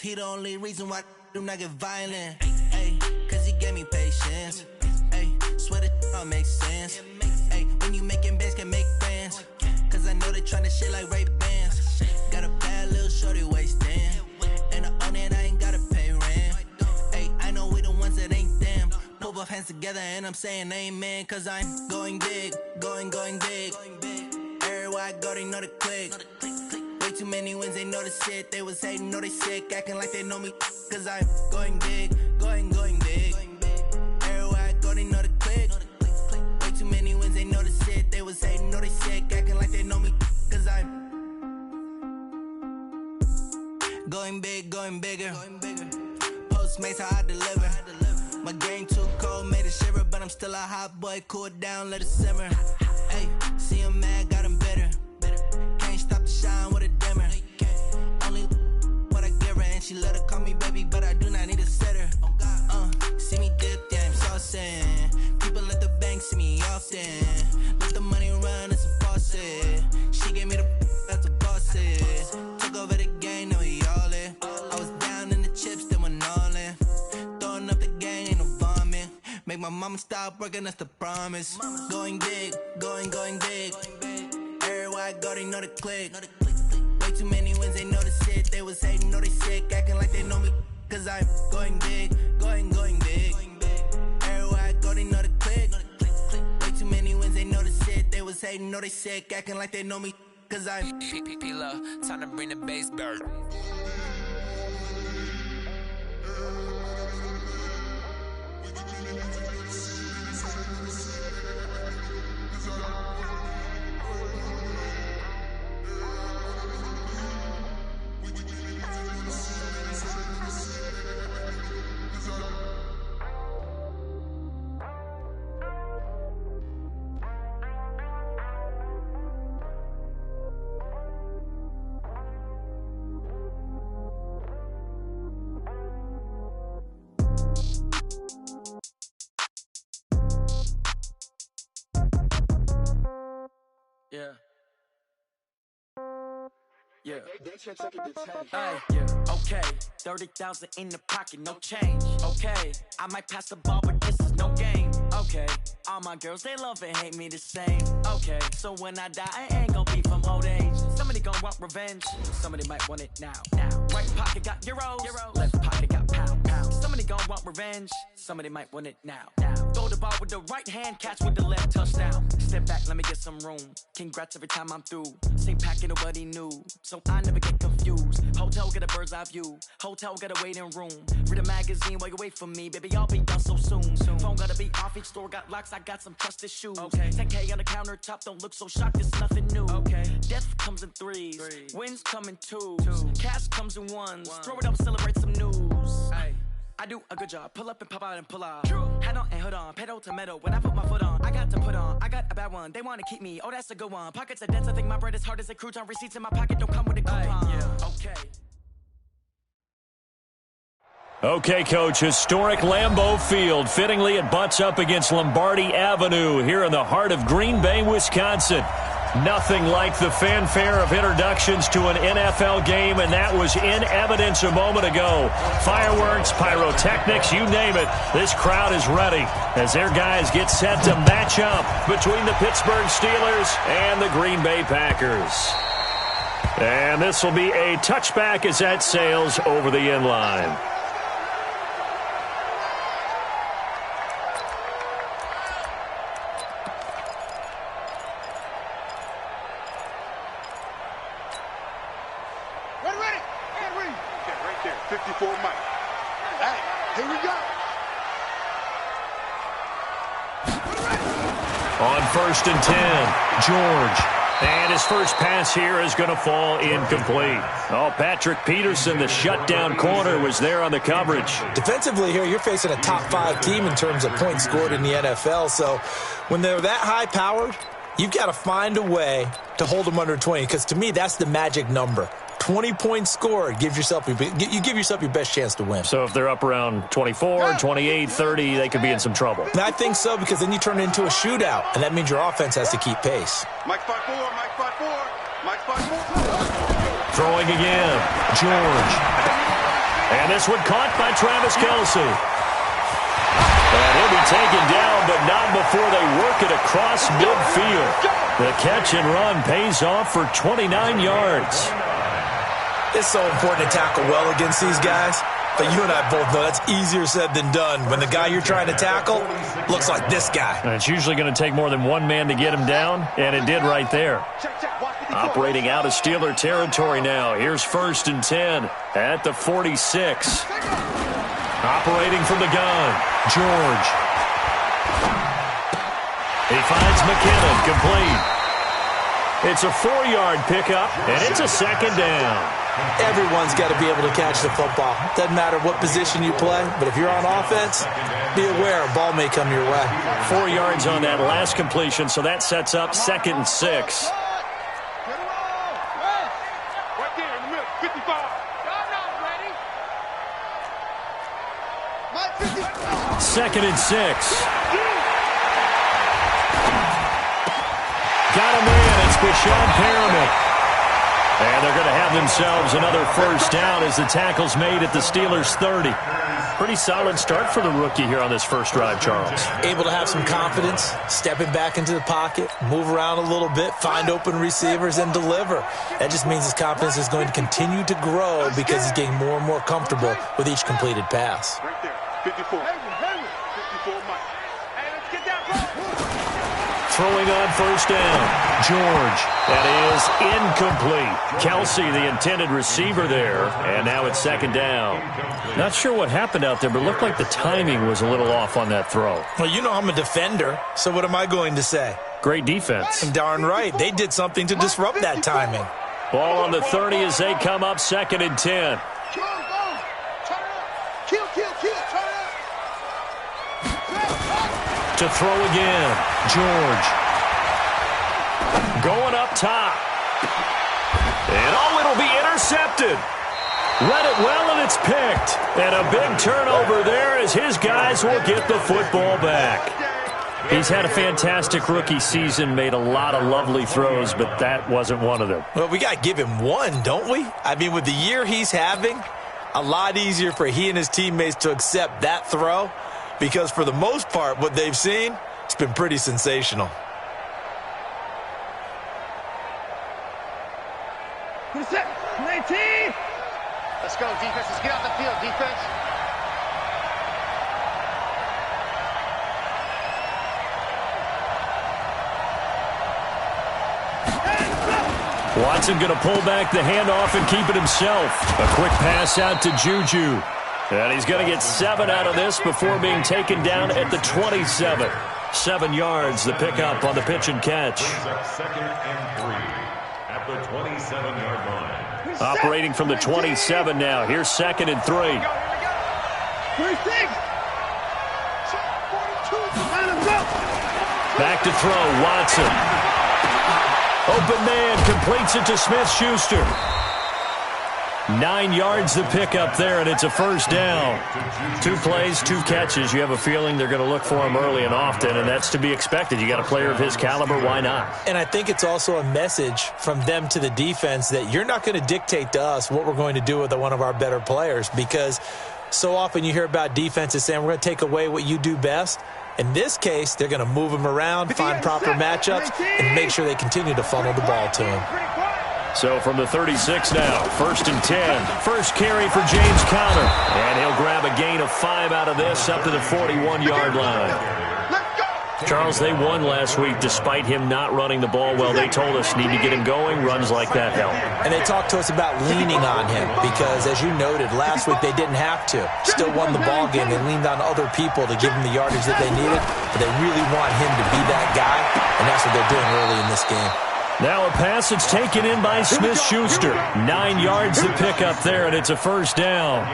he the only reason why I do not get violent. Ay, cause he gave me patience. Ay, swear that all makes sense. Ay, when you making bands, can make friends. Cause I know they tryna shit like Ray-Bans. Got a bad little shorty wasting. And I own it, I ain't gotta pay rent. Ay, I know we the ones that ain't them. Put both hands together and I'm saying amen. Cause I'm going big, going big. Everywhere I go, they know the click. Way too many wins, they know the shit. They was hating, know they sick, acting like they know me. Cause I'm going big, going big. Everywhere I go, they know the click. Way too many wins, they know the shit. They was hating, know they sick, acting like they know me. Cause I'm going big, going bigger. Postmates, how I deliver. My game too cold, made it shiver. But I'm still a hot boy, cool it down, let it simmer. Ay, see him mad, got him bitter. Can't stop the shine with a dimmer. Only what I give her, and she let her call me baby, but I do not need a sitter. See me dip, yeah, I'm saucing. People at the bank see me often. Let the money run, it's a faucet. She gave me the that's a boss is. Took over the game, now we all in. I was down in the chips, then went all in. Throwing up the game, ain't no vomit. Make my mama stop working, that's the promise. Going big, going big. Everywhere I go, they know the click. Way too many wins, they know the shit. They was hating, know they sick, acting like they know me. Cause I'm going big, going big. Everywhere I go, they know the click. Way too many wins, they know the shit. They was hating, know they sick, acting like they know me. Cause I'm P-Love, time to bring the bass bird. Okay, 30,000 in the pocket, no change. Okay, I might pass the ball, but this is no game. Okay, all my girls, they love and hate me the same. Okay, so when I die, I ain't gon' be from old age. Somebody gon' want revenge, somebody might want it now. Right pocket got euros, left pocket got pound. Somebody gon' want revenge, somebody might want it now. Throw the ball with the right hand, catch with the left, touchdown. Step back, let me get some room. Congrats every time I'm through. Same packet, nobody knew, so I never get confused. Hotel get a bird's eye view, hotel get a waiting room. Read a magazine while you wait for me, baby, I'll be done so soon. Phone gotta be off, each store got locks, I got some trusted shoes. 10K on the countertop, don't look so shocked, it's nothing new. Death comes in threes, wins come in twos, cash comes in ones. Throw it up, celebrate some news. I do a good job, pull up and pop out and pull out. Head on and hood on, pedal to metal. When I put my foot on, I got to put on. I got a bad one, they wanna keep me, oh that's a good one. Pockets are dense, I think my bread is hard as a crouton. Receipts in my pocket don't come with a coupon. Okay, Coach, historic Lambeau Field. Fittingly, it butts up against Lombardi Avenue here in the heart of Green Bay, Wisconsin. Nothing like the fanfare of introductions to an NFL game, and that was in evidence a moment ago. Fireworks, pyrotechnics, you name it. This crowd is ready as their guys get set to match up between the Pittsburgh Steelers and the Green Bay Packers. And this will be a touchback as that sails over the end line. First and 10, George. And his first pass here is going to fall incomplete. Oh, Patrick Peterson, the shutdown corner, was there on the coverage. Defensively here, you're facing a top-5 team in terms of points scored in the NFL. So when they're that high-powered, you've got to find a way to hold them under 20, because to me, that's the magic number. 20 points scored, you give yourself your best chance to win. So if they're up around 24, 28, 30, they could be in some trouble. And I think so, because then you turn it into a shootout, and that means your offense has to keep pace. Mike 5-4, Mike 5-4, Mike 5-4. Throwing again, George. And this one caught by Travis Kelce. And he'll be taken down, but not before they work it across midfield. The catch and run pays off for 29 yards. It's so important to tackle well against these guys. But you and I both know that's easier said than done when the guy you're trying to tackle looks like this guy. And it's usually going to take more than one man to get him down, and it did right there. Operating out of Steeler territory now. Here's 1st and 10 at the 46. Operating from the gun, George. He finds McKinnon, complete. It's a 4-yard pickup, and it's a 2nd down. Everyone's got to be able to catch the football. Doesn't matter what position you play, but if you're on offense, be aware a ball may come your way. 4 yards on that last completion, so that sets up 2nd and 6. 2nd and 6. Got a man. It's Bashaud Perriman. And they're going to have themselves another 1st down as the tackle's made at the Steelers' 30. Pretty solid start for the rookie here on this first drive, Charles. Able to have some confidence, stepping back into the pocket, move around a little bit, find open receivers, and deliver. That just means his confidence is going to continue to grow because he's getting more and more comfortable with each completed pass. Right there, 54. 54, Mike. Hey, let's get that ball. Throwing on 1st down. George. That is incomplete. Kelce, the intended receiver there. And now it's 2nd down. Not sure what happened out there, but it looked like the timing was a little off on that throw. Well, you know I'm a defender, so what am I going to say? Great defense. Darn right. They did something to disrupt that timing. Ball on the 30 as they come up 2nd and 10. To throw again, George. Going up top. And it'll be intercepted. Read it well, and it's picked. And a big turnover there as his guys will get the football back. He's had a fantastic rookie season, made a lot of lovely throws, but that wasn't one of them. Well, we got to give him one, don't we? I mean, with the year he's having, a lot easier for he and his teammates to accept that throw. Because for the most part, what they've seen, it's been pretty sensational. Who's that? 19! Let's go, defense. Let's get out the field, defense. Watson going to pull back the handoff and keep it himself. A quick pass out to Juju. And he's going to get 7 out of this before being taken down at the 27. 7 yards, the pickup on the pitch and catch. 2nd and 3 at the 27-yard line. Operating from the 27 now. Here's 2nd and 3. Back to throw, Watson. Open man, completes it to Smith-Schuster. 9 yards the pickup there, and it's a 1st down. 2 plays, 2 catches. You have a feeling they're going to look for him early and often, and that's to be expected. You got a player of his caliber, why not? And I think it's also a message from them to the defense that you're not going to dictate to us what we're going to do with one of our better players, because so often you hear about defenses saying we're going to take away what you do best. In this case, they're going to move him around, find proper matchups, and make sure they continue to funnel the ball to him. So from the 36 now, 1st and 10. First carry for James Conner. And he'll grab a gain of 5 out of this up to the 41-yard line. Charles, they won last week despite him not running the ball well. They told us need to get him going. Runs like that help. And they talked to us about leaning on him because, as you noted, last week they didn't have to. Still won the ball game. They leaned on other people to give him the yardage that they needed, but they really want him to be that guy, and that's what they're doing early in this game. Now a pass that's taken in by Smith-Schuster. 9 yards to pick up there, and it's a 1st down.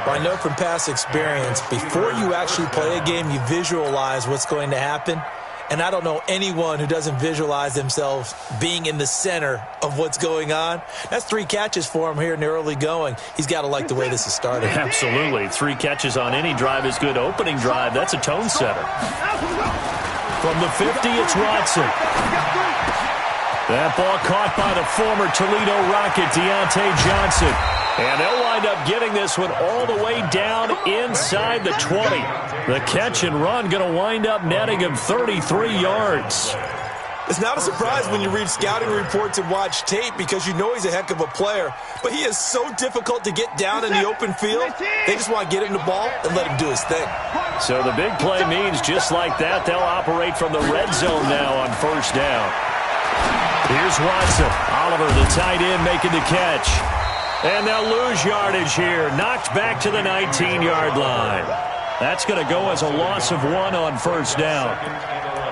Well, I know from past experience, before you actually play a game, you visualize what's going to happen. And I don't know anyone who doesn't visualize themselves being in the center of what's going on. That's 3 catches for him here in the early going. He's got to like the way this is started. Absolutely. 3 catches on any drive is good. Opening drive, that's a tone setter. From the 50, it's Watson. That ball caught by the former Toledo Rocket, Deontay Johnson. And they'll wind up getting this one all the way down inside the 20. The catch and run going to wind up netting him 33 yards. It's not a surprise when you read scouting reports and watch tape because you know he's a heck of a player. But he is so difficult to get down in the open field. They just want to get him the ball and let him do his thing. So the big play means just like that, they'll operate from the red zone now on first down. Here's Watson. Oliver, the tight end, making the catch. And they'll lose yardage here. Knocked back to the 19-yard line. That's going to go as a loss of 1 on first down.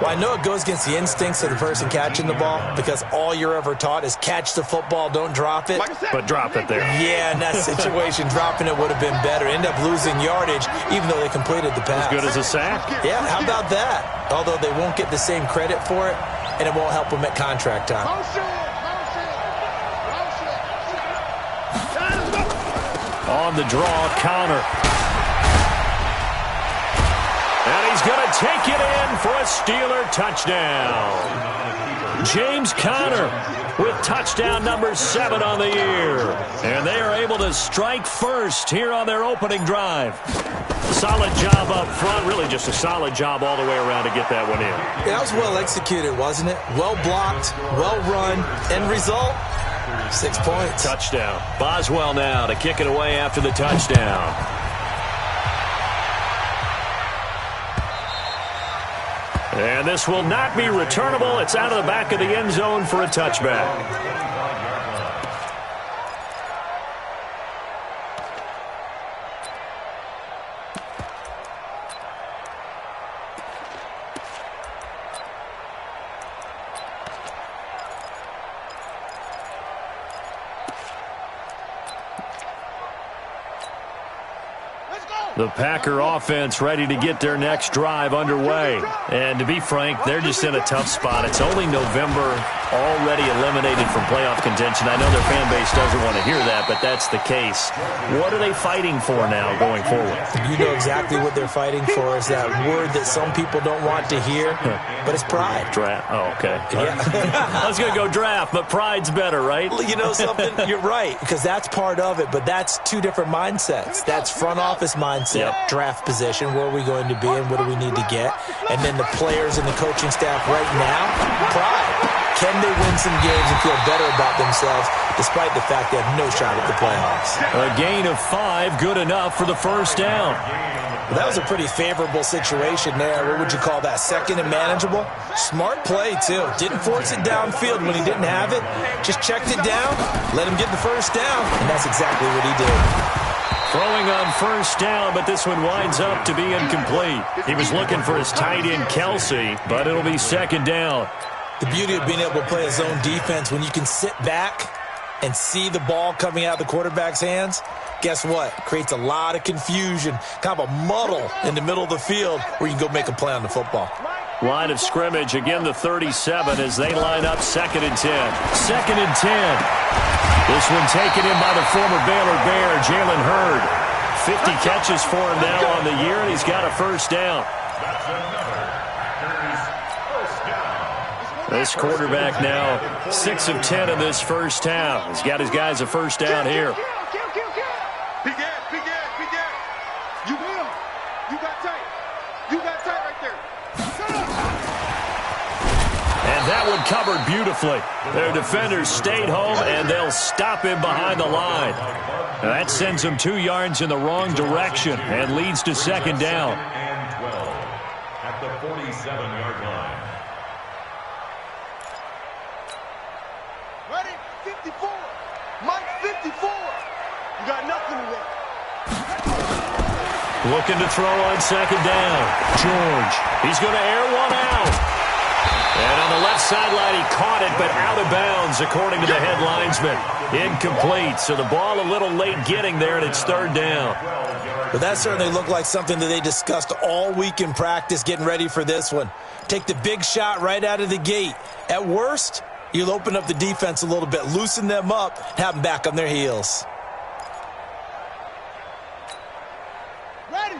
Well, I know it goes against the instincts of the person catching the ball because all you're ever taught is catch the football, don't drop it. But drop it there. Yeah, in that situation, dropping it would have been better. End up losing yardage even though they completed the pass. As good as a sack? Yeah, how about that? Although they won't get the same credit for it, and it won't help them at contract time. On the draw, Connor. And he's going to take it in for a Steeler touchdown. James Conner with touchdown number 7 on the year. And they are able to strike first here on their opening drive. Solid job up front. Really just a solid job all the way around to get that one in. Yeah, that was well executed, wasn't it? Well blocked, well run. End result, 6 points. Touchdown. Boswell now to kick it away after the touchdown. And this will not be returnable. It's out of the back of the end zone for a touchback. The Packer offense ready to get their next drive underway. And to be frank, they're just in a tough spot. It's only November, already eliminated from playoff contention. I know their fan base doesn't want to hear that, but that's the case. What are they fighting for now going forward? You know exactly what they're fighting for is that word that some people don't want to hear, but it's pride. Draft. Oh, okay. Yeah. I was going to go draft, but pride's better, right? You know something? You're right, because that's part of it, but that's two different mindsets. That's front office mindset. Yep. Draft position, where are we going to be and what do we need to get? And then the players and the coaching staff right now, pride. Can they win some games and feel better about themselves despite the fact they have no shot at the playoffs? A gain of 5, good enough for the first down. Well, that was a pretty favorable situation there. What would you call that? Second and manageable? Smart play, too. Didn't force it downfield when he didn't have it. Just checked it down, let him get the first down, and that's exactly what he did. Throwing on first down, but this one winds up to be incomplete. He was looking for his tight end, Kelsey, but it'll be second down. The beauty of being able to play a zone defense when you can sit back and see the ball coming out of the quarterback's hands, guess what? Creates a lot of confusion, kind of a muddle in the middle of the field where you can go make a play on the football. Line of scrimmage, again the 37 as they line up 2nd and 10. 2nd and 10. This one taken in by the former Baylor Bear, Jalen Hurd. 50 catches for him now on the year, and he's got a first down. This quarterback now 6 of 10 in this first half. He's got his guys a first down here. You will. You got tight. You got tight right there. And that one covered beautifully. Their defenders stayed home, and they'll stop him behind the line. Now that sends him 2 yards in the wrong direction and leads to second down. And 12 at the 47-yard line. Ready? 54. Mike, 54. You got nothing to that. Looking to throw on second down. George. He's going to air one out. And on the left sideline, he caught it, but out of bounds, according to the head linesman. Incomplete, so the ball a little late getting there, and it's third down. But that certainly looked like something that they discussed all week in practice getting ready for this one. Take the big shot right out of the gate. At worst, you'll open up the defense a little bit, loosen them up, have them back on their heels.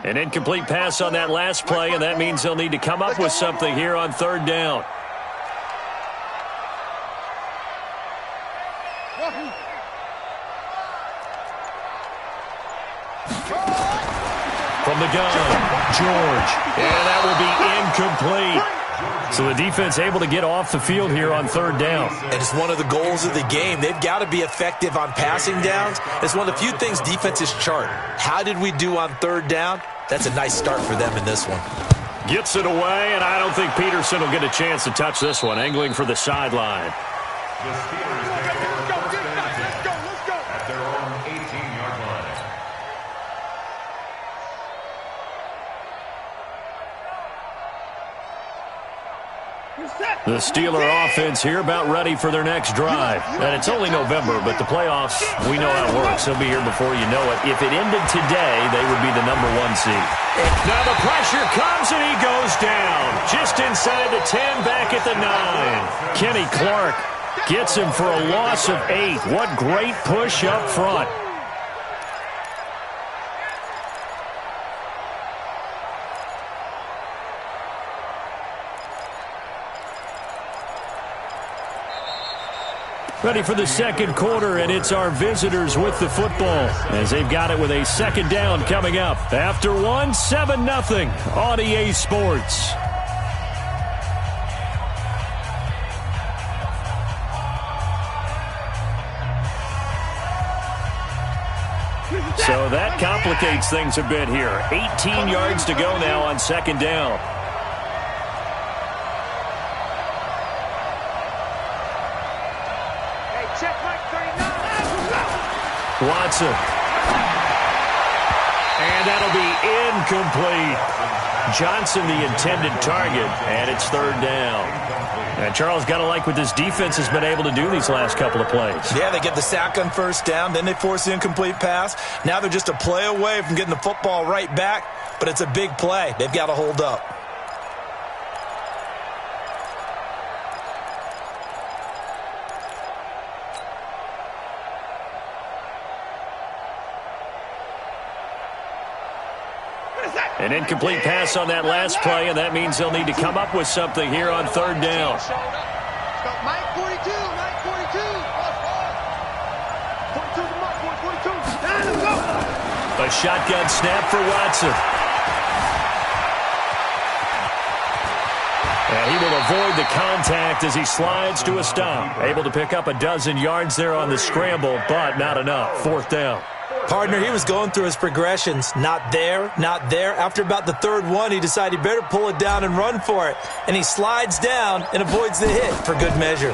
An incomplete pass on that last play, and that means they'll need to come up with something here on third down. From the gun, George. And that will be incomplete. So the defense able to get off the field here on third down. And it's one of the goals of the game. They've got to be effective on passing downs. It's one of the few things defenses chart. How did we do on third down? That's a nice start for them in this one. Gets it away, and I don't think Peterson will get a chance to touch this one. Angling for the sideline. The Steelers take over first and 10 at their own 18-yard line. The Steeler offense here about ready for their next drive. And it's only November, but the playoffs, we know how it works. They'll be here before you know it. If it ended today, they would be the #1 seed. Now the pressure comes, and he goes down. Just inside the 10, back at the 9. Kenny Clark gets him for a loss of 8. What great push up front. Ready for the second quarter, and it's our visitors with the football as they've got it with a second down coming up. After 7-0 on EA Sports. So that complicates things a bit here. 18 yards to go now on second down. Watson. And that'll be incomplete. Johnson the intended target, and it's third down. And Charles, got to like what this defense has been able to do these last couple of plays. Yeah, they get the sack on first down, then they force the incomplete pass. Now they're just a play away from getting the football right back, but it's a big play. They've got to hold up. An incomplete pass on that last play, and that means they'll need to come up with something here on third down. Mike 42, Mike 42. A shotgun snap for Watson. And he will avoid the contact as he slides to a stop. Able to pick up a dozen yards there on the scramble, but not enough. Fourth down. Partner, he was going through his progressions. Not there, not there. After about the third one, he decided he better pull it down and run for it. And he slides down and avoids the hit for good measure.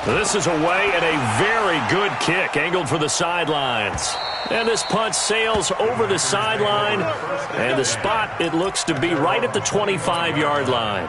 This is away and a very good kick, angled for the sidelines. And this punt sails over the sideline. And the spot, it looks to be right at the 25-yard line.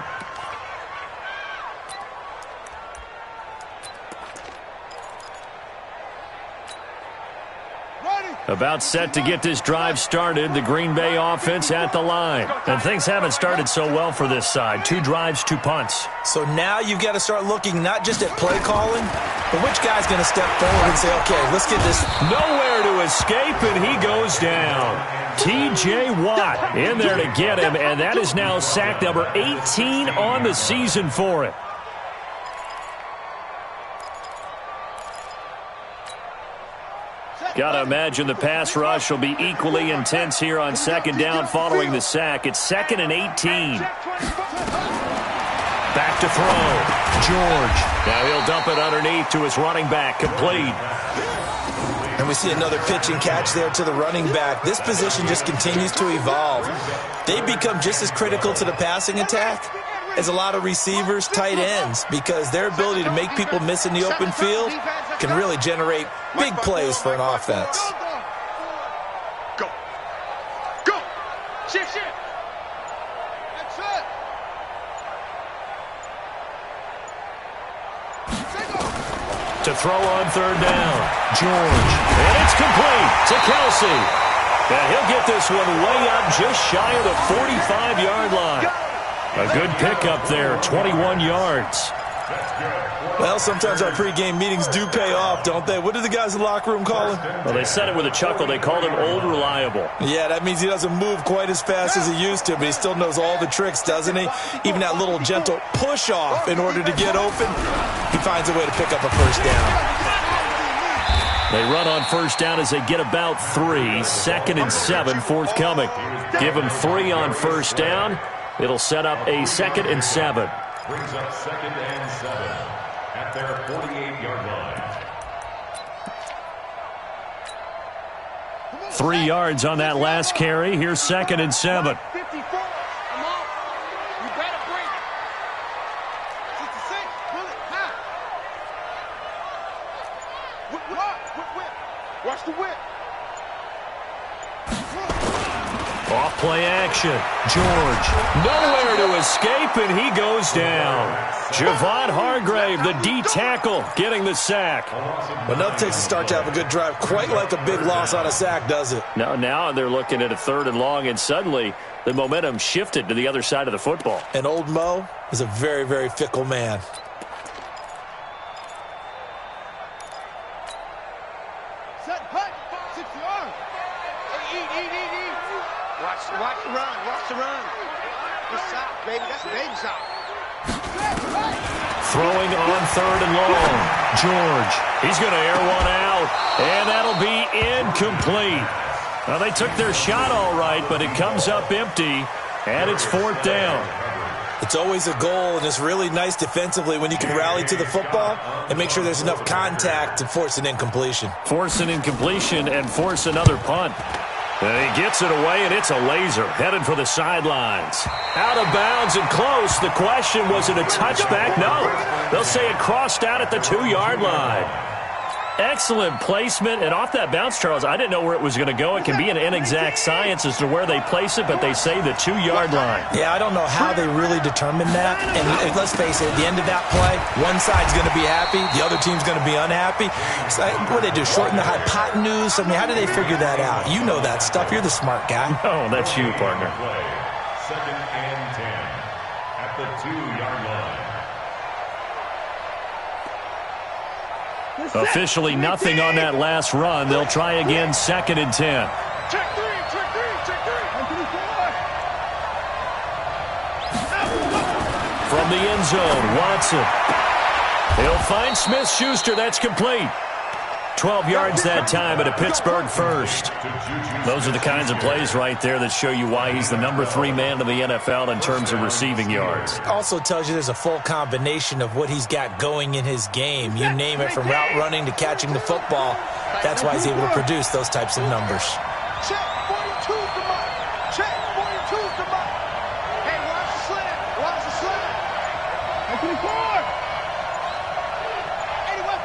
About set to get this drive started, the Green Bay offense at the line. And things haven't started so well for this side. 2 drives, 2 punts. So now you've got to start looking not just at play calling, but which guy's going to step forward and say, okay, let's get this. Nowhere to escape, and he goes down. T.J. Watt in there to get him, and that is now sack number 18 on the season for him. Got to imagine the pass rush will be equally intense here on second down following the sack. It's 2nd and 18. Back to throw. George. Now he'll dump it underneath to his running back. Complete. And we see another pitch and catch there to the running back. This position just continues to evolve. They become just as critical to the passing attack as a lot of receivers, tight ends, because their ability to make people miss in the open field can really generate big plays for an offense. Go. Go. Shift, shift. That's it. To throw on third down. George. And it's complete to Kelsey. And he'll get this one way up just shy of the 45-yard line. A good pickup there, 21 yards. Well, sometimes our pregame meetings do pay off, don't they? What do the guys in the locker room call him? Well, they said it with a chuckle. They called him Old Reliable. Yeah, that means he doesn't move quite as fast as he used to, but he still knows all the tricks, doesn't he? Even that little gentle push-off in order to get open, he finds a way to pick up a first down. They run on first down as they get about 3. 2nd and 7 forthcoming. Give them 3 on first down. It'll set up a 2nd and 7. Brings up 2nd and 7 at their 48-yard line. 3 yards on that last carry. Here's 2nd and 7. 54. I'm out. You better break it. 66. Pull it. High. Whip. Watch the whip. Off play action. George nowhere to escape, and he goes down. Javon Hargrave, the D tackle, getting the sack. Well, enough takes to start to have a good drive. Quite like a big loss on a sack, does it? Now they're looking at a 3rd and long, and suddenly the momentum shifted to the other side of the football. And old Mo is a very, very fickle man. Set, hut. 6 yards. Eat. Watch the run. Watch the run. Good shot, baby. That's a baby shot. Throwing on 3rd and long. George, he's going to air one out, and that'll be incomplete. Well, they took their shot all right, but it comes up empty, and it's 4th down. It's always a goal, and it's really nice defensively when you can rally to the football and make sure there's enough contact to force an incompletion. Force an incompletion and force another punt. And he gets it away, and it's a laser headed for the sidelines. Out of bounds and close. The question, was it a touchback? No. They'll say it crossed out at the 2-yard line. Excellent placement, and off that bounce, Charles, I didn't know where it was going to go. It can be an inexact science as to where they place it, but they say the 2-yard line. Yeah, I don't know how they really determined that. And let's face it, at the end of that play, one side's going to be happy, the other team's going to be unhappy. So, what do they do, shorten the hypotenuse? I mean, how do they figure that out? You know that stuff. You're the smart guy. Oh, that's you, partner. 2nd and 10 at the 2-yard line. Officially nothing on that last run. They'll try again, 2nd and 10. Check three. From the end zone, Watson. He'll find Smith-Schuster. That's complete. 12 yards that time at a Pittsburgh first. Those are the kinds of plays right there that show you why he's the number 3 man in the NFL in terms of receiving yards. Also tells you there's a full combination of what he's got going in his game. You name it, from route running to catching the football. That's why he's able to produce those types of numbers. Check 42's the mark. Check 42's the mark. Hey, watch the slant. Watch the slant. 24. 81.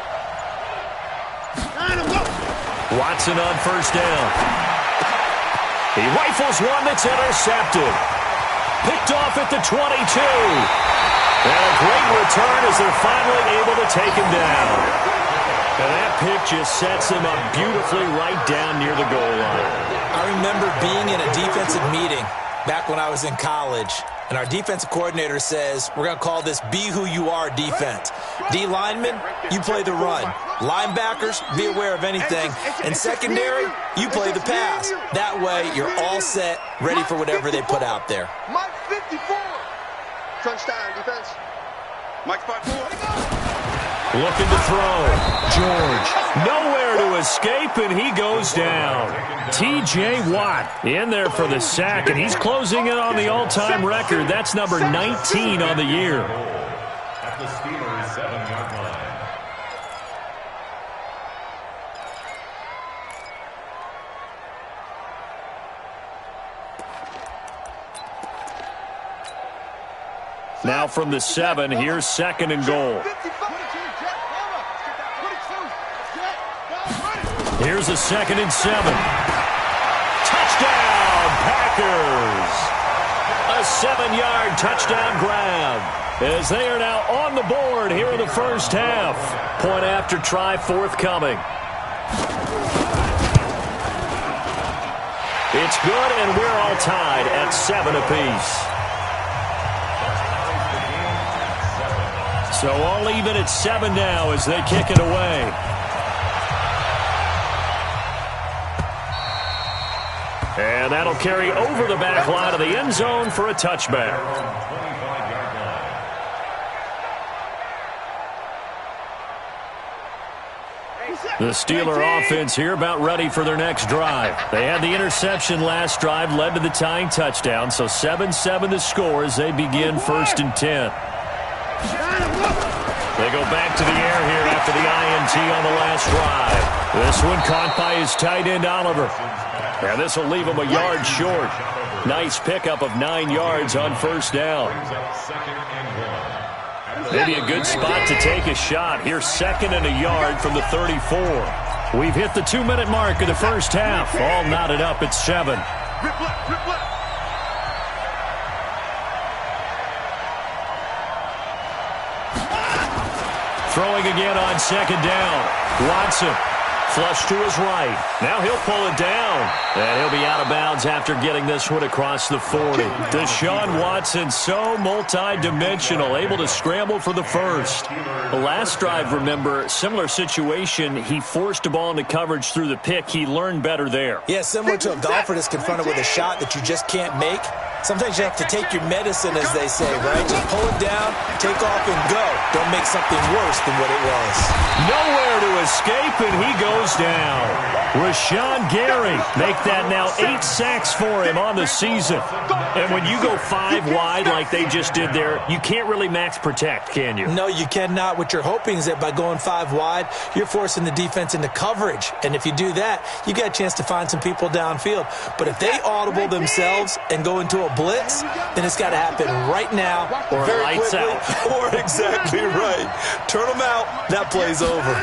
Watson on first down. He rifles one that's intercepted. Picked off at the 22. And a great return as they're finally able to take him down. And that pick just sets him up beautifully right down near the goal line. I remember being in a defensive meeting back when I was in college, and our defensive coordinator says, we're going to call this Be Who You Are defense. D linemen, you play the run. Linebackers, be aware of anything. And secondary, you play the pass. That way, you're all set, ready for whatever they put out there. Mike 54. Crunch time, defense. Mike 54. Looking to throw. George, nowhere to escape, and he goes down. T.J. Watt in there for the sack, and he's closing in on the all-time record. That's number 19 on the year. At the Steelers' 7-yard line. Now from the 7, here's 2nd and goal. Here's a 2nd and 7. Touchdown, Packers! A 7-yard touchdown grab as they are now on the board here in the first half. Point after try forthcoming. It's good, and we're all tied at 7 apiece. So all even at 7 now as they kick it away. And that'll carry over the back line of the end zone for a touchback. The Steeler offense here about ready for their next drive. They had the interception last drive, led to the tying touchdown, so 7-7 the score as they begin 1st and 10. They go back to the air here after the INT on the last drive. This one caught by his tight end, Oliver. And this will leave him a yard short. Nice pickup of 9 yards on 1st down. Maybe a good spot to take a shot. Here, 2nd and a yard from the 34. We've hit the 2-minute mark of the first half. All knotted up at 7. Throwing again on 2nd down. Watson. Flush to his right. Now he'll pull it down. And he'll be out of bounds after getting this one across the 40. Deshaun Watson, so multi-dimensional, able to scramble for the first. The last drive, remember, similar situation. He forced a ball into coverage through the pick. He learned better there. Yeah, similar to a golfer that's confronted with a shot that you just can't make. Sometimes you have to take your medicine, as they say, right? Just pull it down, take off, and go. Don't make something worse than what it was. Nowhere to escape, and he goes down. Rashawn Gary, make that now 8 sacks for him on the season. And when you go 5 wide like they just did there, you can't really max protect, can you? No, you cannot. What you're hoping is that by going 5 wide, you're forcing the defense into coverage. And if you do that, you got a chance to find some people downfield. But if they audible themselves and go into a blitz, then it's got to happen right now, or very lights quickly, out. or exactly right. Turn them out. That play's over.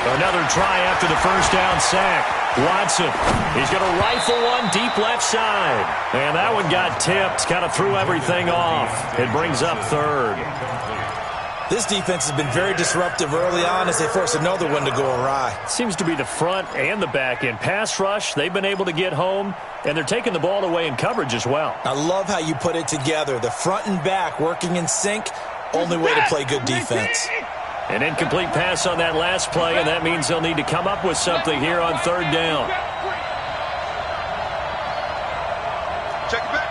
Another try after the first down sack. Watson, he's going to rifle one deep left side. And that one got tipped, kind of threw everything off. It brings up 3rd. This defense has been very disruptive early on as they force another one to go awry. Seems to be the front and the back end. Pass rush, they've been able to get home, and they're taking the ball away in coverage as well. I love how you put it together. The front and back working in sync, only way to play good defense. An incomplete pass on that last play, and that means they'll need to come up with something here on 3rd down. Check it back.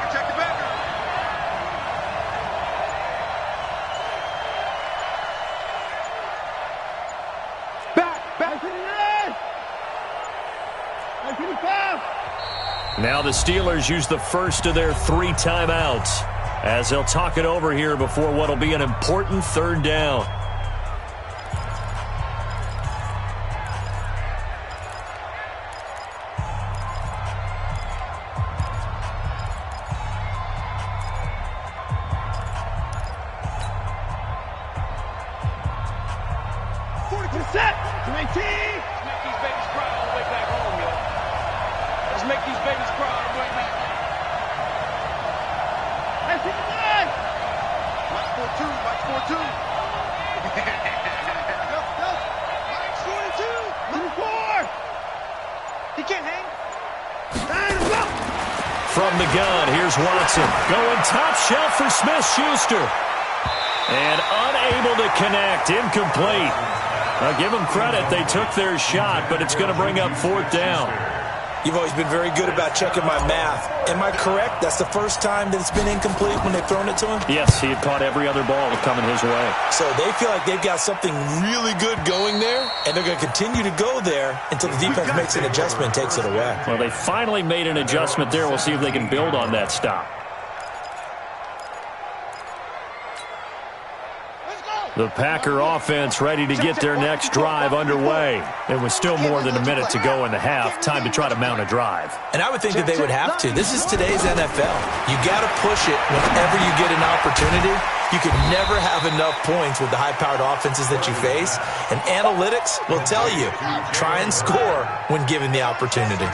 Now the Steelers use the first of their 3 timeouts as they'll talk it over here before what will be an important 3rd down. From the gun, here's Watson. Going top shelf for Smith-Schuster. And unable to connect. Incomplete. Now give them credit. They took their shot, but it's going to bring up 4th down. You've always been very good about checking my math. Am I correct? That's the first time that it's been incomplete when they've thrown it to him? Yes, he had caught every other ball coming his way. So they feel like they've got something really good going there, and they're going to continue to go there until the defense makes an adjustment and takes it away. Well, they finally made an adjustment there. We'll see if they can build on that stop. The Packer offense ready to get their next drive underway. It was still more than a minute to go in the half. Time to try to mount a drive. And I would think that they would have to. This is today's NFL. You got to push it whenever you get an opportunity. You can never have enough points with the high-powered offenses that you face. And analytics will tell you, try and score when given the opportunity.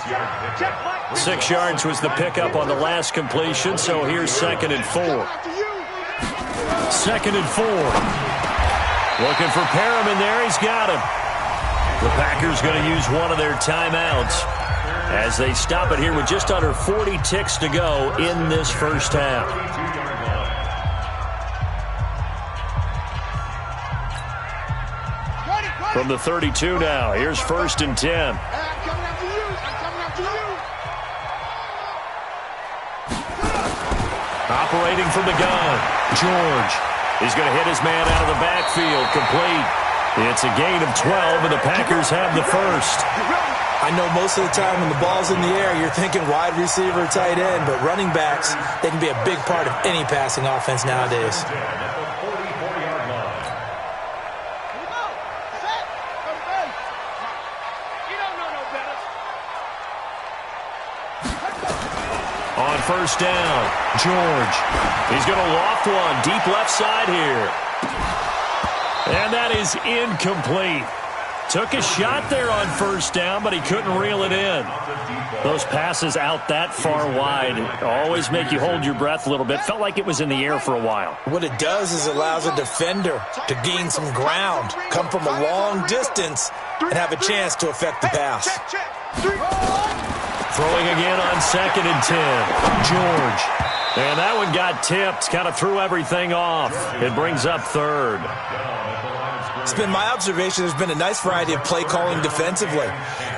6 yards was the pickup on the last completion, so here's 2nd and 4. 2nd and 4. Looking for Perriman there. He's got him. The Packers going to use one of their timeouts as they stop it here with just under 40 ticks to go in this first half. From the 32 now, here's 1st and 10. Operating from the gun, George. He's going to hit his man out of the backfield, complete. It's a gain of 12, and the Packers have the first. I know most of the time when the ball's in the air, you're thinking wide receiver, tight end, but running backs, they can be a big part of any passing offense nowadays. On first down, George. He's going to loft one deep left side here. And that is incomplete. Took a shot there on first down, but he couldn't reel it in. Those passes out that far wide always make you hold your breath a little bit. Felt like it was in the air for a while. What it does is it allows a defender to gain some ground, come from a long distance, and have a chance to affect the pass. Throwing again on 2nd and 10. George. And that one got tipped, kind of threw everything off. It brings up 3rd. It's been my observation there's been a nice variety of play calling defensively.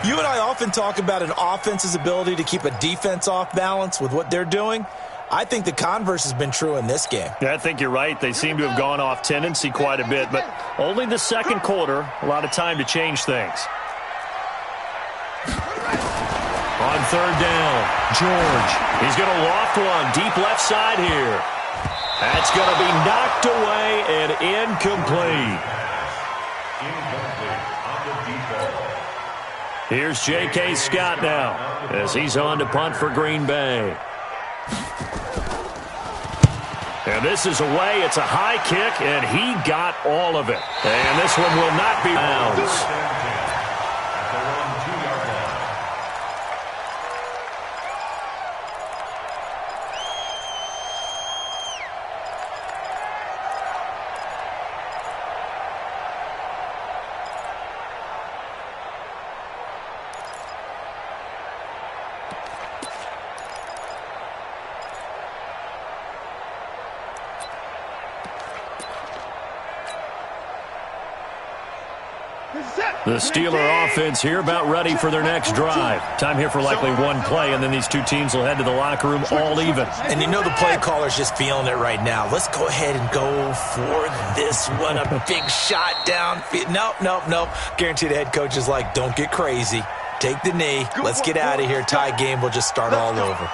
You and I often talk about an offense's ability to keep a defense off balance with what they're doing. I think the converse has been true in this game. Yeah, I think you're right. They seem to have gone off tendency quite a bit, but only the second quarter, a lot of time to change things. On 3rd down, George. He's going to loft one deep left side here. That's going to be knocked away and incomplete. Here's J.K. Scott now as he's on to punt for Green Bay. And this is away. It's a high kick, and he got all of it. And this one will not be bounds. The Steeler offense here about ready for their next drive. Time here for likely one play, and then these two teams will head to the locker room all even. And you know the play caller's just feeling it right now. Let's go ahead and go for this one. A big shot down. Nope. Guaranteed the head coach is like, don't get crazy. Take the knee. Let's get out of here. Tie game. We'll just start all over.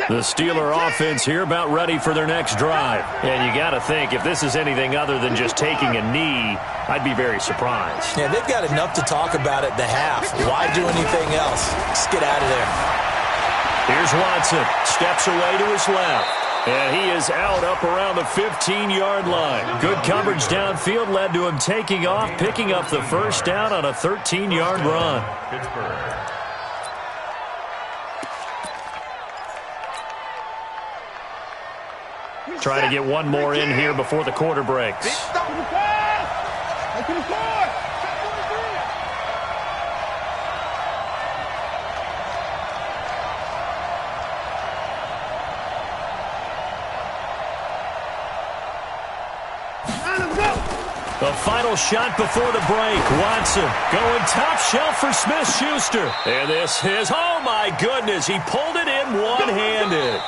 The Steeler offense here about ready for their next drive. And you got to think, if this is anything other than just taking a knee, I'd be very surprised. Yeah, they've got enough to talk about at the half. Why do anything else? Just get out of there. Here's Watson. Steps away to his left. And he is out up around the 15-yard line. Good coverage downfield led to him taking off, picking up the first down on a 13-yard run. Pittsburgh. Try to get one more in here before the quarter breaks. The final shot before the break. Watson going top shelf for Smith-Schuster. And this is, oh my goodness, he pulled it in one-handed.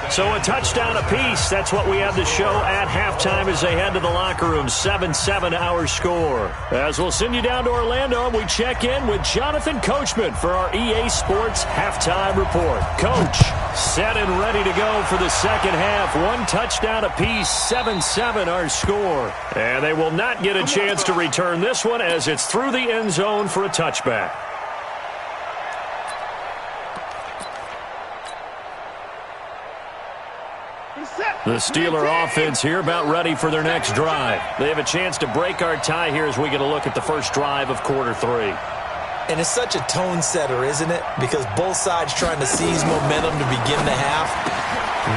So a touchdown apiece. That's what we have to show at halftime as they head to the locker room. 7-7 our score. As we'll send you down to Orlando, we check in with Jonathan Coachman for our EA Sports Halftime Report. Coach, set and ready to go for the second half. One touchdown apiece, 7-7 our score. And they will not get a chance to return this one as it's through the end zone for a touchback. The Steeler offense here about ready for their next drive. They have a chance to break our tie here as we get a look at the first drive of quarter three. And it's such a tone setter, isn't it? Because both sides trying to seize momentum to begin the half.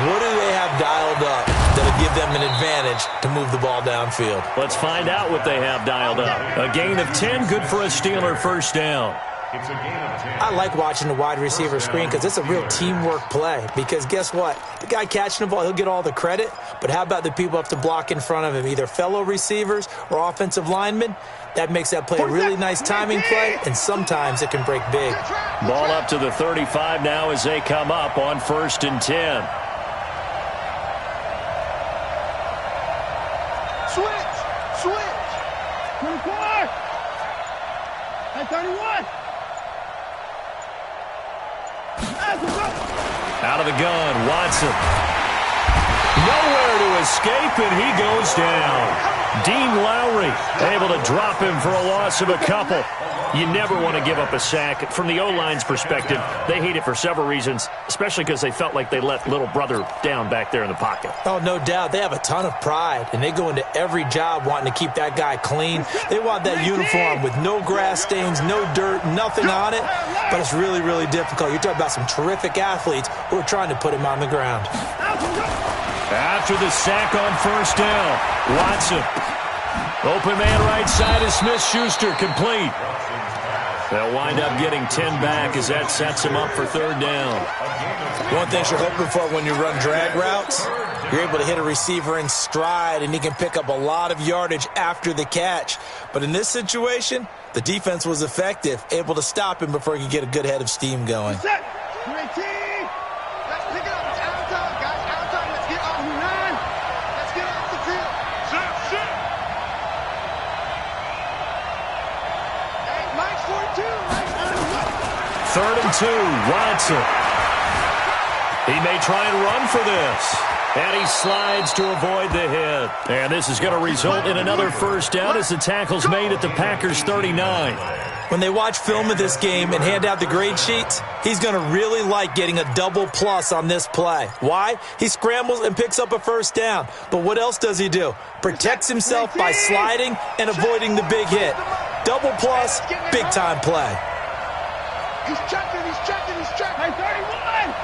What do they have dialed up that'll give them an advantage to move the ball downfield. Let's find out what they have dialed up. A gain of 10, good for a Steeler first down. It's a gain of 10. I like watching the wide receiver screen because it's a real teamwork play. Because guess what? The guy catching the ball, he'll get all the credit. But how about the people up to block in front of him, either fellow receivers or offensive linemen? That makes that play a really nice timing play, and sometimes it can break big. Ball up to the 35 now as they come up on 1st and 10. Switch. 24. Hey, 31. Out of the gun, Watson. Nowhere to escape, and he goes down. Dean Lowry able to drop him for a loss of a couple. You never want to give up a sack. From the O-line's perspective, they hate it for several reasons, especially because they felt like they let little brother down back there in the pocket. Oh, no doubt. They have a ton of pride, and they go into every job wanting to keep that guy clean. They want that uniform with no grass stains, no dirt, nothing on it. But it's really, really difficult. You're talking about some terrific athletes who are trying to put him on the ground. After the sack on 1st down, Watson. Open man right side is Smith-Schuster, complete. They'll wind up getting 10 back as that sets him up for 3rd down. One thing you're hoping for when you run drag routes, you're able to hit a receiver in stride, and he can pick up a lot of yardage after the catch. But in this situation, the defense was effective, able to stop him before he could get a good head of steam going. Let's pick it up. It's out of time, guys. Out of time. Let's get off the line. Let's get off the field. Sit. Hey, Mike's 42. 3rd and 2, Watson. He may try and run for this. And he slides to avoid the hit. And this is going to result in another 1st down as the tackle's made at the Packers' 39. When they watch film of this game and hand out the grade sheets, he's going to really like getting a double plus on this play. Why? He scrambles and picks up a 1st down. But what else does he do? Protects himself by sliding and avoiding the big hit. Double plus, big-time play. He's checking. Hey, 31.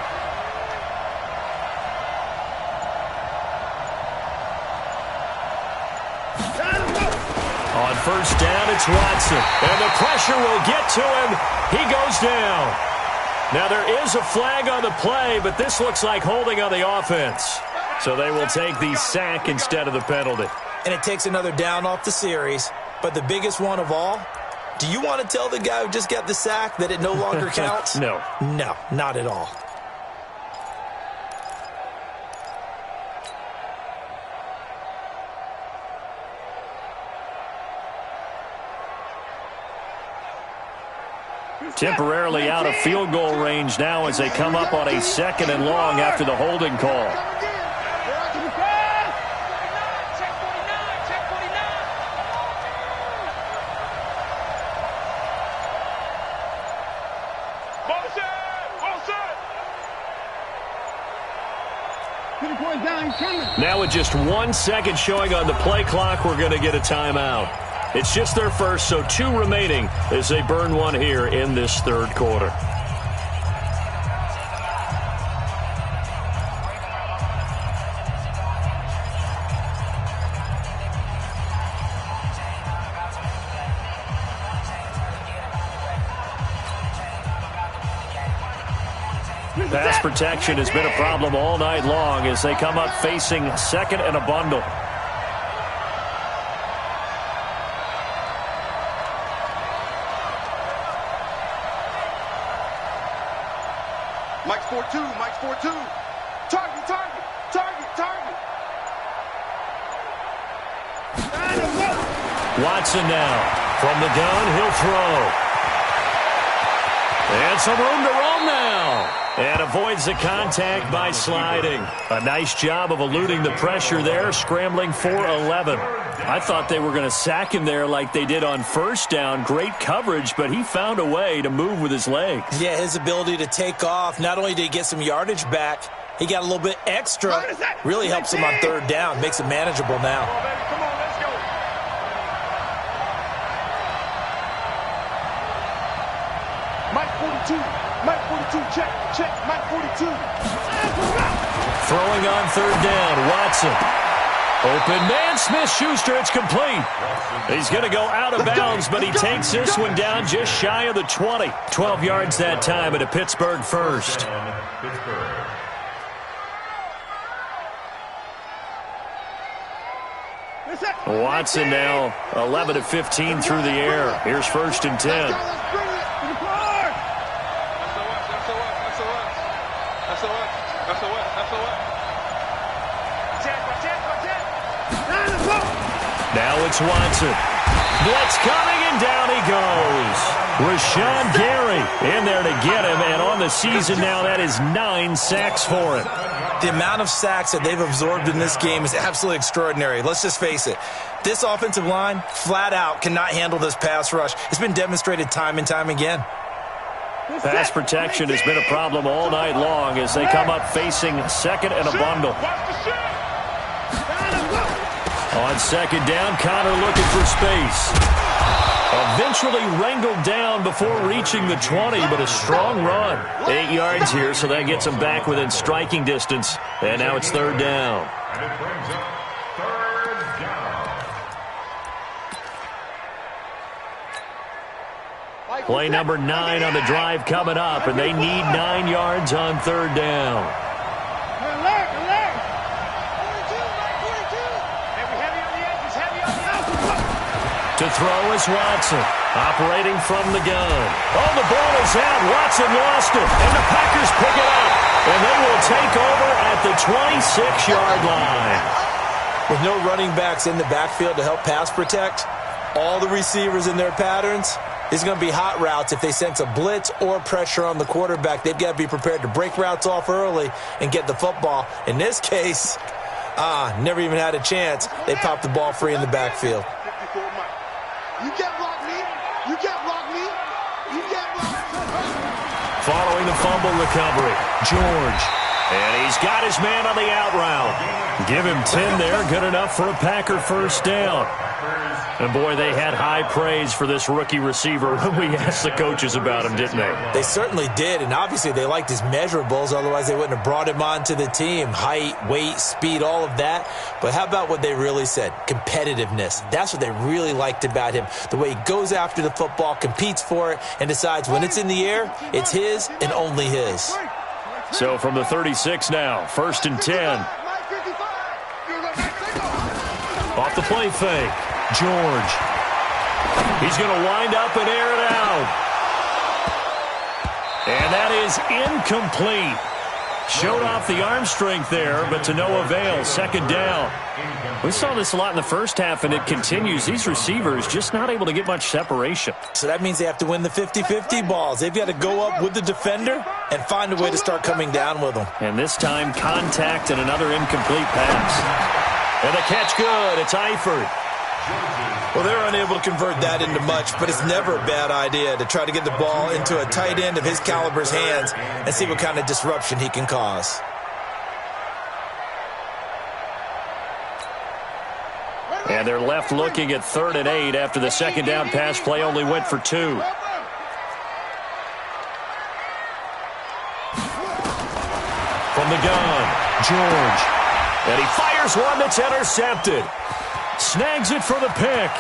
On 1st down, it's Watson. And the pressure will get to him. He goes down. Now, there is a flag on the play, but this looks like holding on the offense. So they will take the sack instead of the penalty. And it takes another down off the series. But the biggest one of all, do you want to tell the guy who just got the sack that it no longer counts? No. No, not at all. Temporarily out of field goal range now as they come up on a 2nd and long after the holding call. Now with just 1 second showing on the play clock, we're going to get a timeout. It's just their first, so 2 remaining as they burn one here in this 3rd quarter. Pass protection has been a problem all night long as they come up facing 2nd and a bundle. Mike's 4-2. Target. Watson now. From the gun, he'll throw. And some room to roam now. And avoids the contact by sliding. A nice job of eluding the pressure there, scrambling for 11. I thought they were going to sack him there like they did on 1st down. Great coverage, but he found a way to move with his legs. Yeah, his ability to take off, not only did he get some yardage back, he got a little bit extra. Really helps him on 3rd down, makes it manageable now. Come on, let's go. Mike 42, check, Mike 42. Throwing on 3rd down, Watson. Open man, Smith-Schuster, it's complete. He's going to go out of bounds, but he takes this one down just shy of the 20. 12 yards that time at a Pittsburgh first. Watson now 11 of 15 through the air. Here's 1st and 10. Now it's Watson. Blitz coming, and down he goes. Rashawn Gary in there to get him, and on the season now, that is 9 sacks for him. The amount of sacks that they've absorbed in this game is absolutely extraordinary. Let's just face it. This offensive line, flat out, cannot handle this pass rush. It's been demonstrated time and time again. Pass protection has been a problem all night long as they come up facing second and a bundle. On second down, Connor looking for space. Eventually wrangled down before reaching the 20, but a strong run. 8 yards here, so that gets him back within striking distance. And now it's 3rd down. And it brings up 3rd down. Play number 9 on the drive coming up, and they need 9 yards on 3rd down. To throw is Watson, operating from the gun. Oh, the ball is out. Watson lost it, and the Packers pick it up. And they will take over at the 26-yard line. With no running backs in the backfield to help pass protect, all the receivers in their patterns, it's going to be hot routes. If they sense a blitz or pressure on the quarterback, they've got to be prepared to break routes off early and get the football. In this case, never even had a chance. They popped the ball free in the backfield. You can't block me. You can't block me. You can't block me. Following the fumble recovery, George. And he's got his man on the out route. Give him 10 there. Good enough for a Packer 1st down. And, boy, they had high praise for this rookie receiver when we asked the coaches about him, didn't they? They certainly did, and obviously they liked his measurables. Otherwise, they wouldn't have brought him onto the team. Height, weight, speed, all of that. But how about what they really said? Competitiveness. That's what they really liked about him. The way he goes after the football, competes for it, and decides when it's in the air, it's his and only his. So from the 36 now, 1st and 10. Off the play fake. George. He's going to wind up and air it out. And that is incomplete. Showed off the arm strength there, but to no avail. 2nd down. We saw this a lot in the first half, and it continues. These receivers just not able to get much separation. So that means they have to win the 50-50 balls. They've got to go up with the defender and find a way to start coming down with them. And this time, contact and another incomplete pass. And the catch good. It's Eifert. Well, they're unable to convert that into much, but it's never a bad idea to try to get the ball into a tight end of his caliber's hands and see what kind of disruption he can cause. And they're left looking at 3rd and 8 after the 2nd down pass play only went for 2. From the gun, George. And he fires one that's intercepted. Snags it for the pick.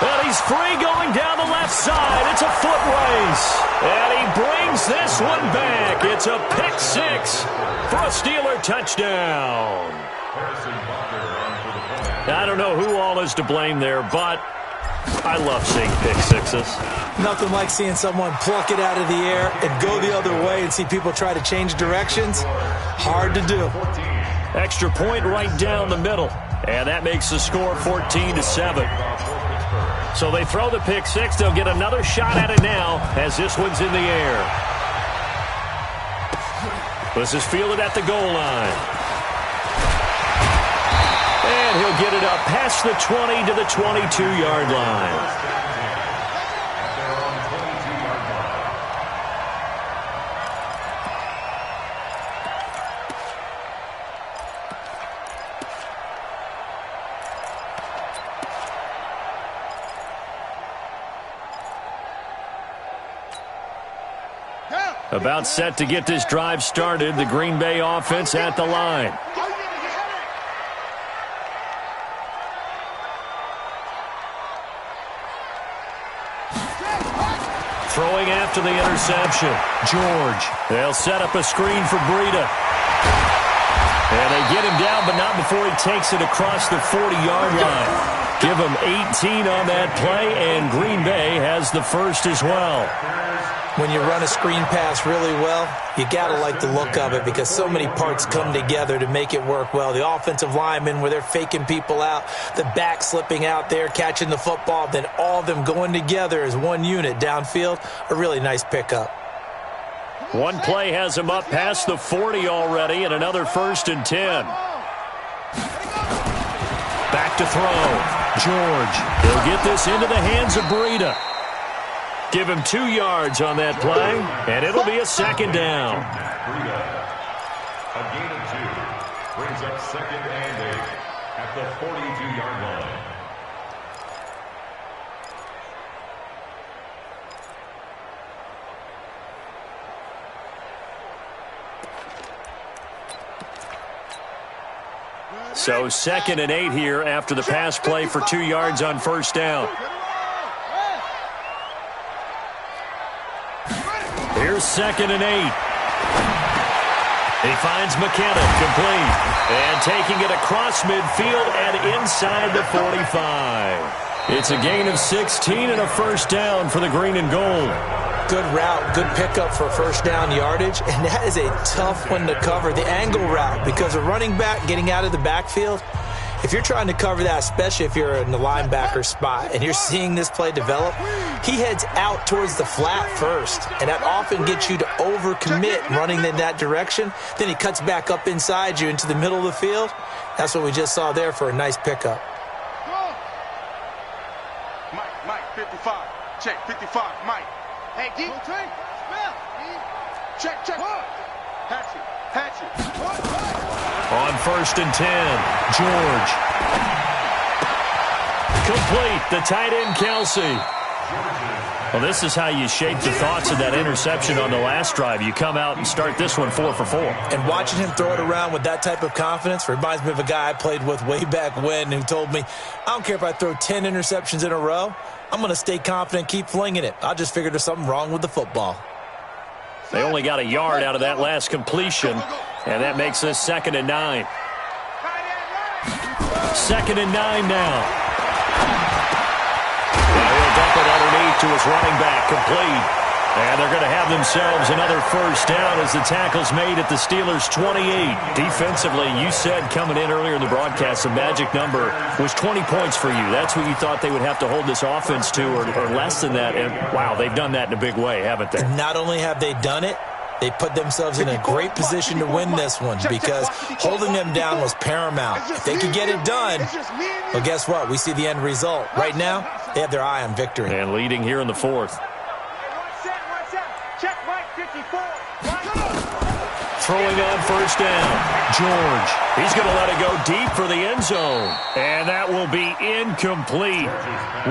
And he's free going down the left side. It's a foot race. And he brings this one back. It's a pick 6 for a Steeler touchdown. I don't know who all is to blame there, but I love seeing pick 6s. Nothing like seeing someone pluck it out of the air and go the other way and see people try to change directions. Hard to do. Extra point right down the middle. And that makes the score 14-7. So they throw the pick 6. They'll get another shot at it now as this one's in the air. This is fielded at the goal line. And he'll get it up past the 20 to the 22-yard line. About set to get this drive started. The Green Bay offense at the line. Throwing after the interception. George. They'll set up a screen for Breida. And they get him down, but not before he takes it across the 40-yard line. Give him 18 on that play, and Green Bay has the first as well. When you run a screen pass really well, you got to like the look of it because so many parts come together to make it work well. The offensive linemen, where they're faking people out, the back slipping out there, catching the football, then all of them going together as one unit downfield, a really nice pickup. One play has him up past the 40 already, and another 1st and 10. Back to throw. George. He'll get this into the hands of Breida. Give him 2 yards on that play, and it'll be a 2nd down. Breida, a gain of 2, brings up 2nd and 8 at the 42-yard line. So 2nd and 8 here after the pass play for 2 yards on 1st down. Here's 2nd and 8. He finds McKinnon, complete. And taking it across midfield and inside the 45. It's a gain of 16 and a 1st down for the green and gold. Good route, good pickup for 1st down yardage, and that is a tough one to cover, the angle route, because a running back getting out of the backfield, if you're trying to cover that, especially if you're in the linebacker spot and you're seeing this play develop, he heads out towards the flat first, and that often gets you to overcommit running in that direction. Then he cuts back up inside you into the middle of the field. That's what we just saw there for a nice pickup. Mike, 55. Check, 55, Mike. Hey, deep. Check. Hatchet. On 1st and 10, George. Complete, the tight end, Kelsey. Well, this is how you shape the thoughts of that interception on the last drive. You come out and start this one 4 for 4. And watching him throw it around with that type of confidence reminds me of a guy I played with way back when who told me, I don't care if I throw 10 interceptions in a row, I'm going to stay confident, keep flinging it. I just figured there's something wrong with the football. They only got a yard out of that last completion, and that makes this 2nd and 9. 2nd and 9 now. He'll dump it underneath to his running back, complete. And they're going to have themselves another 1st down as the tackle's made at the Steelers' 28. Defensively, you said coming in earlier in the broadcast, the magic number was 20 points for you. That's what you thought they would have to hold this offense to, or less than that. And, wow, they've done that in a big way, haven't they? Not only have they done it, they put themselves in a great position to win this one because holding them down was paramount. If they could get it done, well, guess what? We see the end result. Right now, they have their eye on victory. And leading here in the 4th. Check, Mike, 54. Throwing on 1st down, George. He's going to let it go deep for the end zone. And that will be incomplete.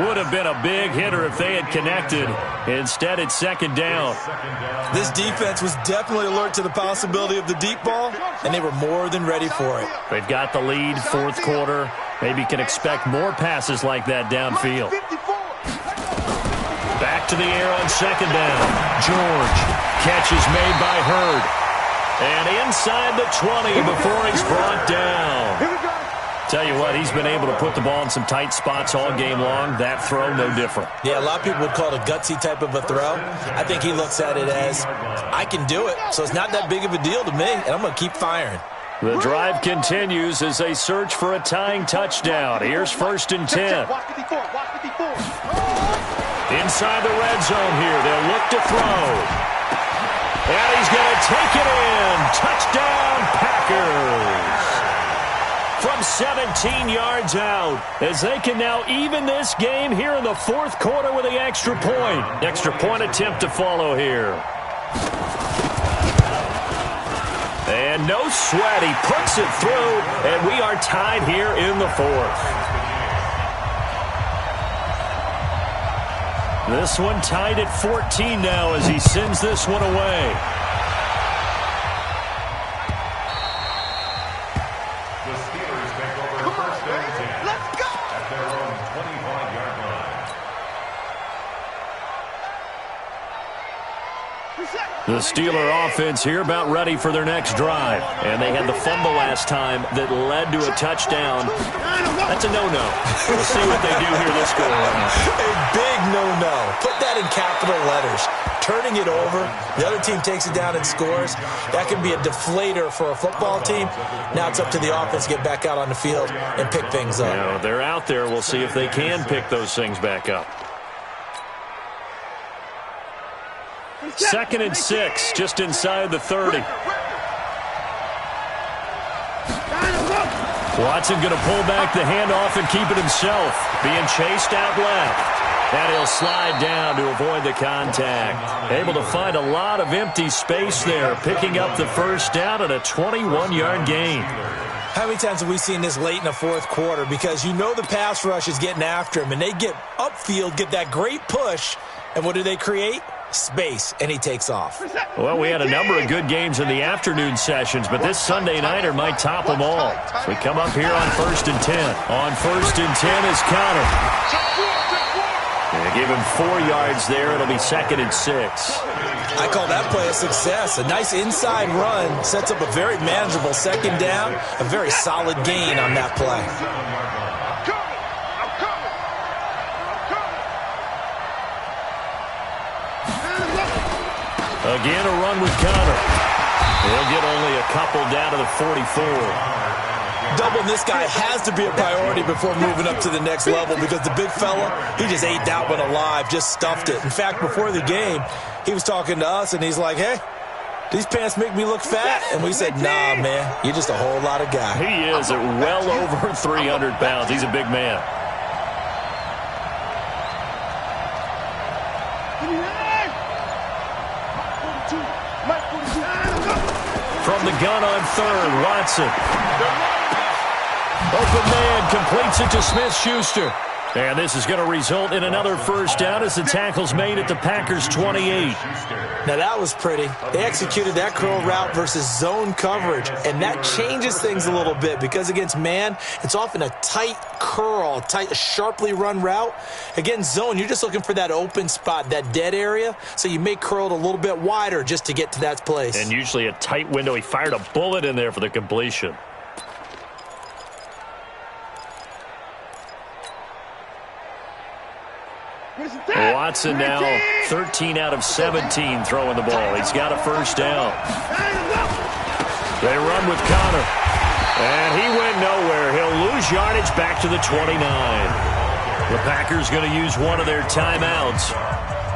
Would have been a big hitter if they had connected. Instead, it's 2nd down. This defense was definitely alert to the possibility of the deep ball, and they were more than ready for it. They've got the lead, 4th quarter. Maybe can expect more passes like that downfield. Back to the air on 2nd down. George. Catch is made by Hurd. And inside the 20 before he's brought down. Tell you what, he's been able to put the ball in some tight spots all game long. That throw, no different. Yeah, a lot of people would call it a gutsy type of a throw. I think he looks at it as, I can do it, so it's not that big of a deal to me, and I'm going to keep firing. The drive continues as they search for a tying touchdown. Here's 1st and 10. Inside the red zone here. They'll look to throw. And he's going to take it in. Touchdown, Packers. From 17 yards out, as they can now even this game here in the 4th quarter with the extra point. Extra point attempt to follow here. And no sweat. He puts it through, and we are tied here in the 4th. This one tied at 14 now as he sends this one away. The Steelers take over 1st and 10. Let's go! At their own 25-yard line. The Steeler offense here about ready for their next drive. And they had the fumble last time that led to a touchdown. That's a no-no. We'll see what they do here this go-around. A big no-no. Put that in capital letters. Turning it over, the other team takes it down and scores. That can be a deflator for a football team. Now it's up to the offense to get back out on the field and pick things up. Now, they're out there. We'll see if they can pick those things back up. 2nd and 6, just inside the 30. Watson going to pull back the handoff and keep it himself. Being chased out left. And he'll slide down to avoid the contact. Able to find a lot of empty space there, picking up the first down and a 21-yard gain. How many times have we seen this late in the fourth quarter? Because you know the pass rush is getting after him, and they get upfield, get that great push, and what do they create? Space, and he takes off. Well, we had a number of good games in the afternoon sessions, but this Sunday nighter might top them all. So we come up here on 1st and 10. On 1st and 10 is Connor. They give him 4 yards there. It'll be 2nd and 6. I call that play a success. A nice inside run sets up a very manageable 2nd down. A very solid gain on that play. Again, a run with Connor. He'll get only a couple down to the 44. Doubling this guy has to be a priority before moving up to the next level because the big fella, he just ate that one alive, just stuffed it. In fact, before the game, he was talking to us, and he's like, hey, these pants make me look fat. And we said, nah, man, you're just a whole lot of guy. He is at well over 300 pounds. He's a big man. From the gun on 3rd, Watson. Open man completes it to Smith-Schuster. And this is going to result in another first down as the tackle's made at the Packers' 28. Now that was pretty. They executed that curl route versus zone coverage, and that changes things a little bit because against man, it's often a tight curl, tight, sharply run route. Against zone, you're just looking for that open spot, that dead area, so you may curl it a little bit wider just to get to that place. And usually a tight window. He fired a bullet in there for the completion. Watson now 13 out of 17 throwing the ball. He's got a first down. They run with Connor. And he went nowhere. He'll lose yardage back to the 29. The Packers going to use one of their timeouts.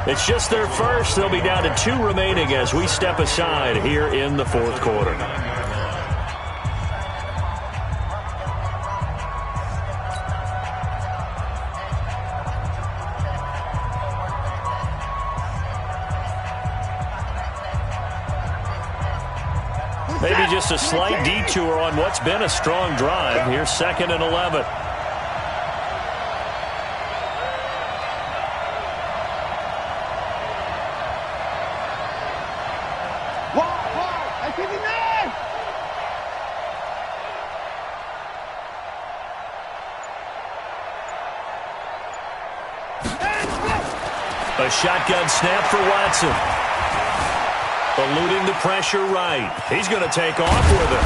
It's just their first. They'll be down to 2 remaining as we step aside here in the fourth quarter. Maybe just a slight detour on what's been a strong drive. Here's 2nd and 11. A shotgun snap for Watson. Eluding the pressure right. He's going to take off with it.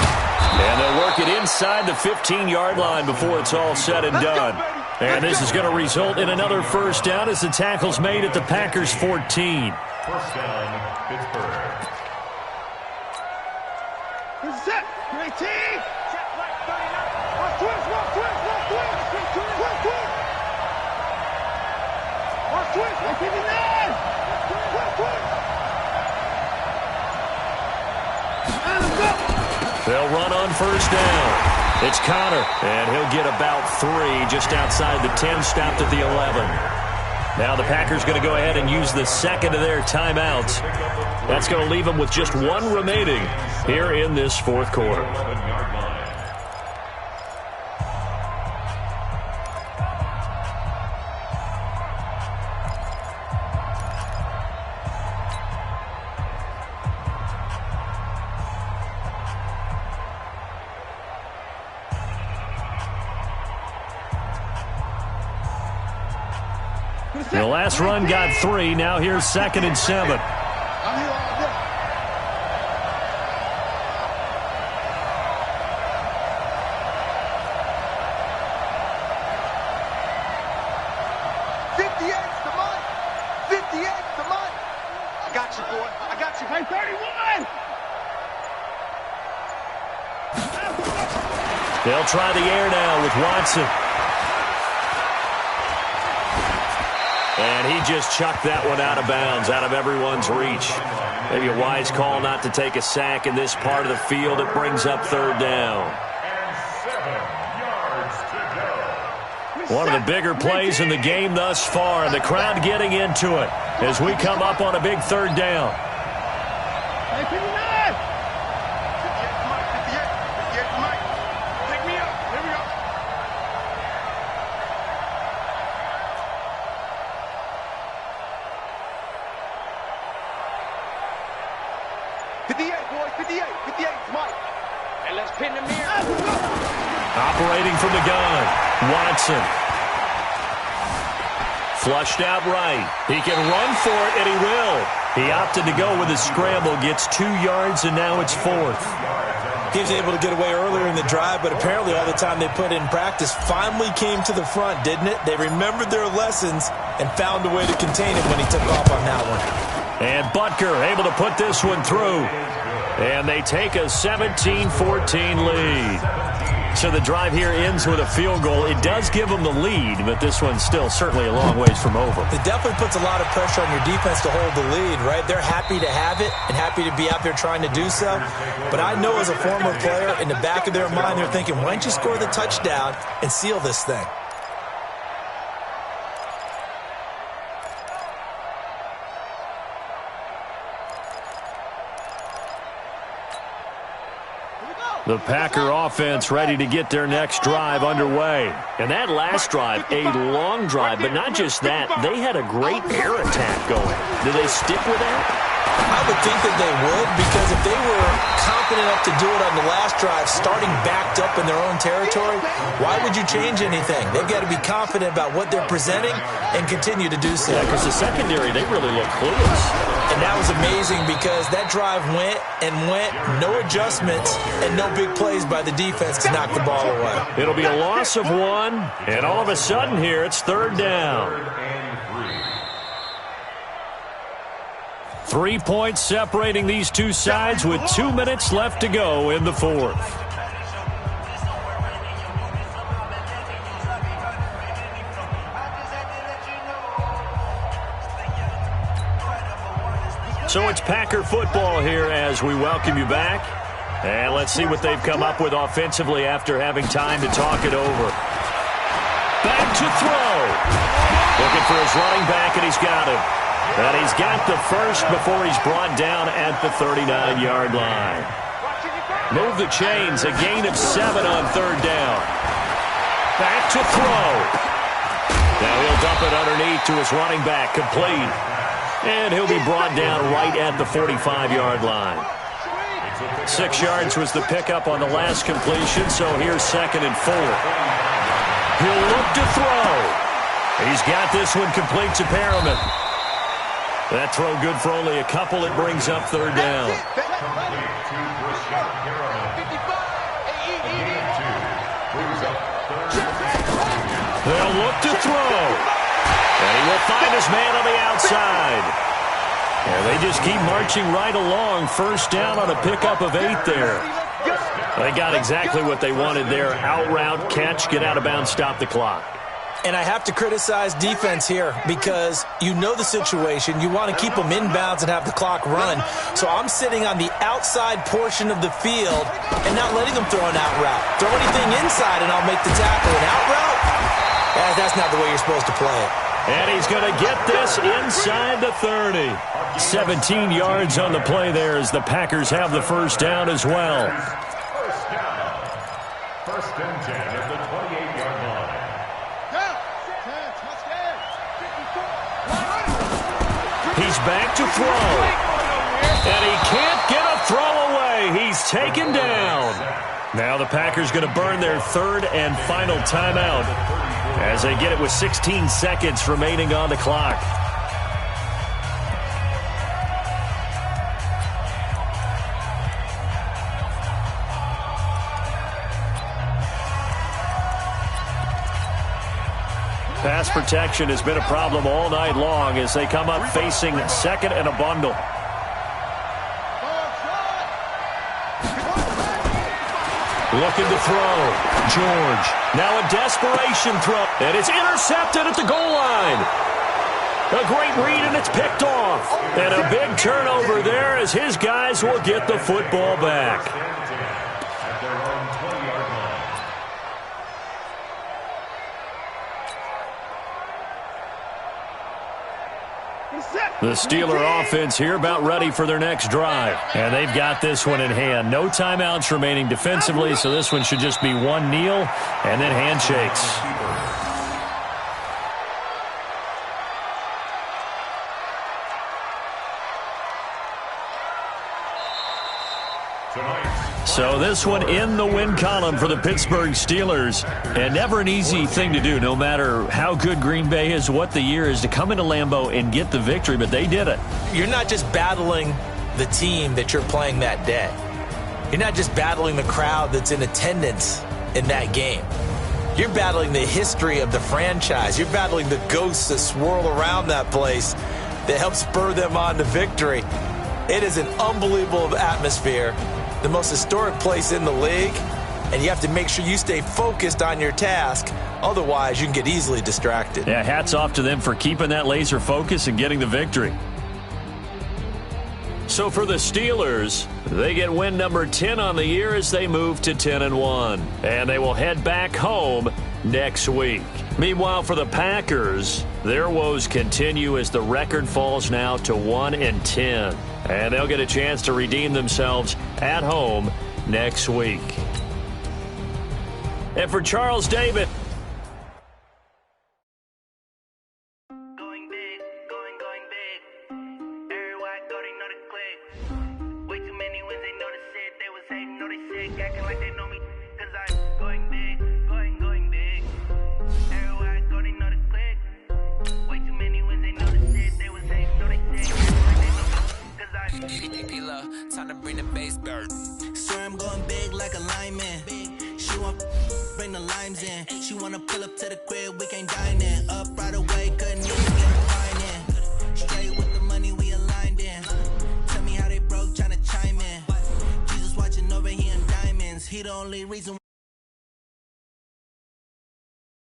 And they'll work it inside the 15-yard line before it's all said and done. And this is going to result in another first down as the tackle's made at the Packers' 14. First down, Pittsburgh. Set. Great team. Watch twist. They'll run on first down. It's Connor, and he'll get about 3 just outside the 10, stopped at the 11. Now the Packers going to go ahead and use the second of their timeouts. That's going to leave them with just 1 remaining here in this fourth quarter. The last run got 3. Now here's 2nd and 7. I got you, boy. I got you. Hey, 31! They'll try the air now with Watson. And he just chucked that one out of bounds, out of everyone's reach. Maybe a wise call not to take a sack in this part of the field. It brings up third down. And 7 yards to go. One of the bigger plays in the game thus far, and the crowd getting into it as we come up on a big third down. Hey, 59! 58, Mike. Pick me up. Here we go. Mike. And let's pin the mirror. Operating from the gun, Watson. Flushed out right. He can run for it, and he will. He opted to go with a scramble, gets 2 yards, and now it's 4th. He was able to get away earlier in the drive, but apparently all the time they put in practice finally came to the front, didn't it? They remembered their lessons and found a way to contain him when he took off on that one. And Butker able to put this one through. And they take a 17-14 lead. So the drive here ends with a field goal. It does give them the lead, but this one's still certainly a long ways from over. It definitely puts a lot of pressure on your defense to hold the lead, right? They're happy to have it and happy to be out there trying to do so. But I know as a former player, in the back of their mind, they're thinking, why don't you score the touchdown and seal this thing? The Packer offense ready to get their next drive underway. And that last drive, a long drive, but not just that. They had a great air attack going. Do they stick with that? I would think that they would, because if they were confident enough to do it on the last drive, starting backed up in their own territory, why would you change anything? They've got to be confident about what they're presenting and continue to do so. Yeah, because the secondary, they really look clueless. And that was amazing because that drive went and went, no adjustments, and no big plays by the defense to knock the ball away. It'll be a loss of 1, and all of a sudden here, it's third down. 3 points separating these two sides with 2 minutes left to go in the fourth. So it's Packer football here as we welcome you back. And let's see what they've come up with offensively after having time to talk it over. Back to throw. Looking for his running back, and he's got him. And he's got the first before he's brought down at the 39-yard line. Move the chains, a gain of 7 on third down. Back to throw. Now he'll dump it underneath to his running back, complete. And he'll be brought down right at the 45-yard line. 6 yards was the pickup on the last completion, so here's 2nd and 4. He'll look to throw. He's got this one complete to Perriman. That throw good for only a couple. It brings up third down. They'll look to throw. And he will find his man on the outside. And they just keep marching right along. First down on a pickup of 8 there. They got exactly what they wanted there. Out route, catch, get out of bounds, stop the clock. And I have to criticize defense here because you know the situation. You want to keep them inbounds and have the clock run. So I'm sitting on the outside portion of the field and not letting them throw an out route. Throw anything inside and I'll make the tackle. An out route? That's not the way you're supposed to play it. And he's going to get this inside the 30. 17 yards on the play there as the Packers have the first down as well. First down. First and 10 at the 28-yard line. He's back to throw. And he can't get a throw away. He's taken down. Now the Packers going to burn their third and final timeout as they get it with 16 seconds remaining on the clock. Pass protection has been a problem all night long as they come up facing second and a bundle. Looking to throw. George. Now a desperation throw. And it's intercepted at the goal line. A great read, and it's picked off. And a big turnover there as his guys will get the football back. The Steeler offense here about ready for their next drive. And they've got this one in hand. No timeouts remaining defensively, so this one should just be one kneel and then handshakes. So this one in the win column for the Pittsburgh Steelers. And never an easy thing to do, no matter how good Green Bay is, what the year is, to come into Lambeau and get the victory, but they did it. You're not just battling the team that you're playing that day. You're not just battling the crowd that's in attendance in that game. You're battling the history of the franchise. You're battling the ghosts that swirl around that place that help spur them on to victory. It is an unbelievable atmosphere. The most historic place in the league, and you have to make sure you stay focused on your task. Otherwise, you can get easily distracted. Yeah, hats off to them for keeping that laser focus and getting the victory. So for the Steelers, they get win number 10 on the year as they move to 10-1. And they will head back home next week. Meanwhile, for the Packers, their woes continue as the record falls now to 1-10. And they'll get a chance to redeem themselves at home next week. And for Charles David. Going big, going big. Everywhere I go, they know the click. Way too many wins, they know the shit. They was hating, know they sick, acting like they know me. Cause I'm going big, going big. Everywhere I go, they know the click. Way too many wins, they know the shit. They was hating, know they sick, acting like they know me. Time to bring the bass bird. Swear I'm going big like a lineman. She want bring the limes in. She wanna pull up to the crib, we can't dine in.